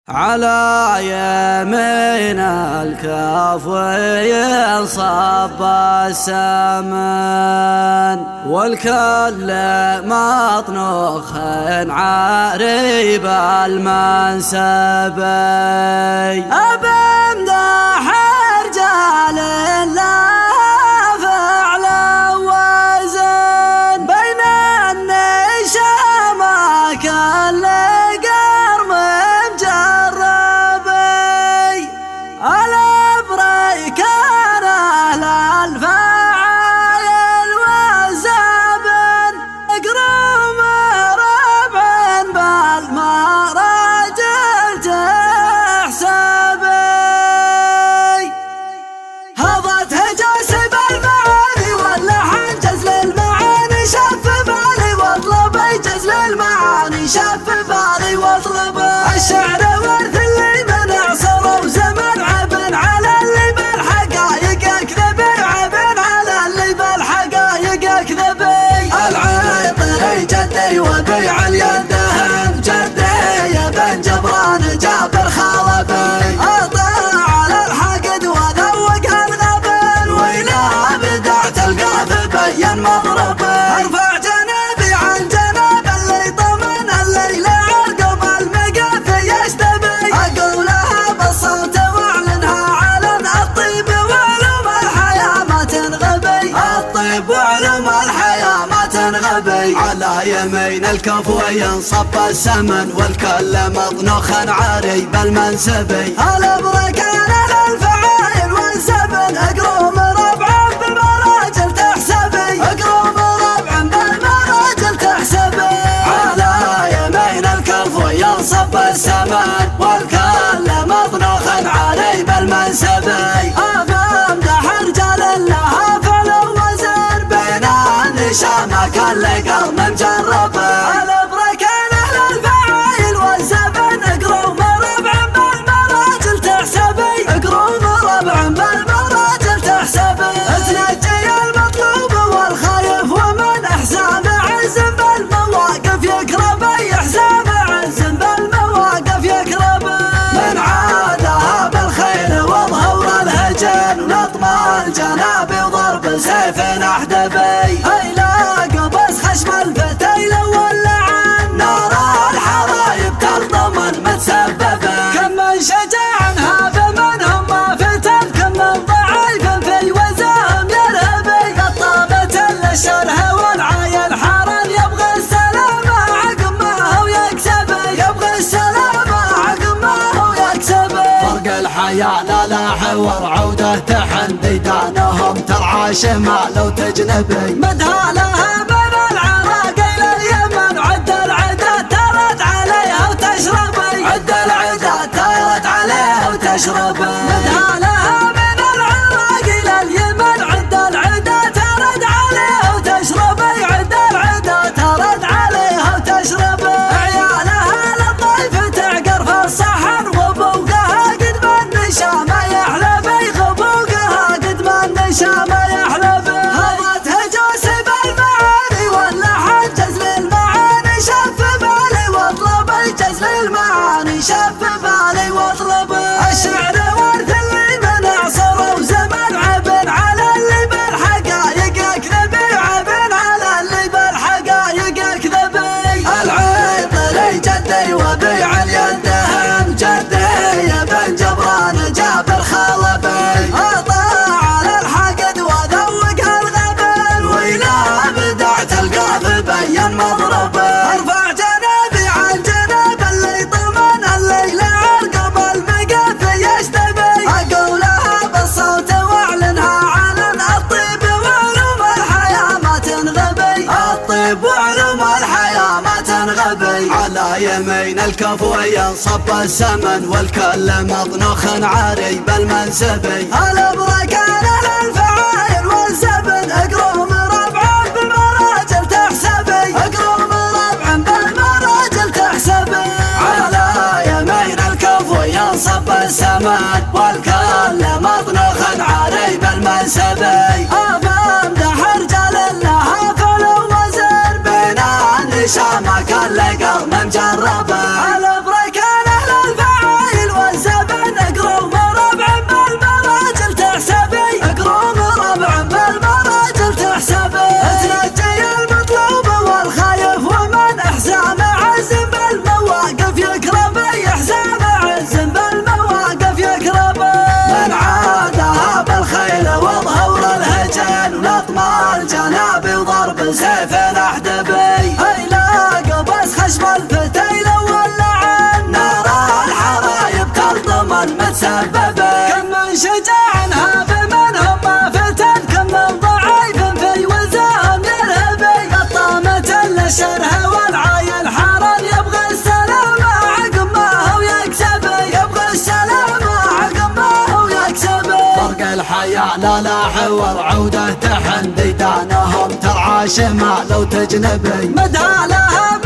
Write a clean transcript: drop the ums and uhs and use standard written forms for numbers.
على يمين الكف ينصب السمن والكل مطنوخ عريب المنسبي أبمدح رجال الله فعل وزن بين النشامة كل شاف بالي واطلب الشعر ورث اللي من عصر وزمن عبن على اللي بالحقايق اكذبي عبن على اللي بالحقايق اكذبي العطري جدي وبيع اليدهم جدي يا بن جبران جابر خالبي اطاع على الحقد وذوق الغبن وإلى بدعت القاف بين مضربي ارفع جنابي عن جناب اللي طمن الليل عقب المقاف يشتبي اقولها بالصوت واعلنها علن الطيب وعلوم الحياة ما تنغبي الطيب وعلوم الحياة ما تنغبي على يمين الكف وينصب السمن والكل مطنوخ عري بالمنسبي الابركان للفعايل والسبن اقروم ربعا بالمراجل تحسبي اقروم ربعا بالمراجل تحسبي على يمين الكف وينصب السمن والكل مطنوخ عري بالمنسبي أبمدح رجال لها فعل وزن بين النشامة كل قرن مجربي الابركان للفعايل والسبن اقروم ربعا بالمراجل تحسبي اقروم ربعا بالمراجل تحسبي تنجي المطلوب والخايف ومن احزام عز بالمواقف يقربي احزام عز بالمواقف يقربي من عادها بالخيل وظهور الهجن ونطم الجناب وضرب سيف احدبي يلاقى بس خشم الفتيل واللعن نار الحرايب تلطمن متسببه كم من شجاع هاب منهم ما فتن كم من ضعيف في وزاهم يرهبي قطابة للشره والعاي الحرم يبغى السلامة عقب ما هو يكسبي يبغى السلامة عقب ما هو يكسبي فرق الحياة لا حور عوده تحن ديدانهم ترعى شمال وتجنبي مدها لها من العراقيل اليمن عد العدا ترد عليها وتشربي عد العدا ترد عليها وتشربي مدها لها من العراقيل اليمن عد العدا ترد عليها وتشربي عد العدا ترد عليها وتشربي عيالها للضيف تعقر في الصحن وبوقها قد من نشامه يحلبي غبوقها قد من نشامه يحلبي هضتها جوسب المعاني ولا حجز للمعاني شف بالي واطلبي جزل المعاني شف بالي واطلبي الشعر ورث اللي من عصر وزمن عبن على اللي بالحقايق اكذبي عبن على اللي بالحقايق اكذبي العطري جدي وبيع اليدهم جدي يا بن جبران جابر خالبي اطاع على الحقد وذوق الغبن وإلى بدعت القاف بين مضربي ارفع جنابي عن جناب اللي طمن الليل عقب المقاف يشتبي اقولها بالصوت واعلنها علن الطيب وعلوم الحياة ما تنغبي الطيب وعلوم الحياة ما تنغبي على يمين الكف وينصب السمن والكل مطنوخ عري بالمنسبي الابركان للفعايل والسبن اقروم ربعا بالمراجل تحسبي اقروم ربعا بالمراجل تحسبي على يمين الكف وينصب السمن والكل مطنوخ عري بالمنسبي أبمدح رجال لها فعل وزن بين النشامة كل قرن مجربي الابركان للفعايل متسببين. كم من شجاع هاب منهم ما فتن، كم من ضعيف في وزاهم يرهبي. قطامة للشره والعايل حرام، يبغى السلام عقب ما هو يكسبي. يبغى السلام عقب ما هو يكسبي. فرق الحياة لا لا حور عوده تحن، ديدانهم ترعى شمال وتجنبي. مدها لها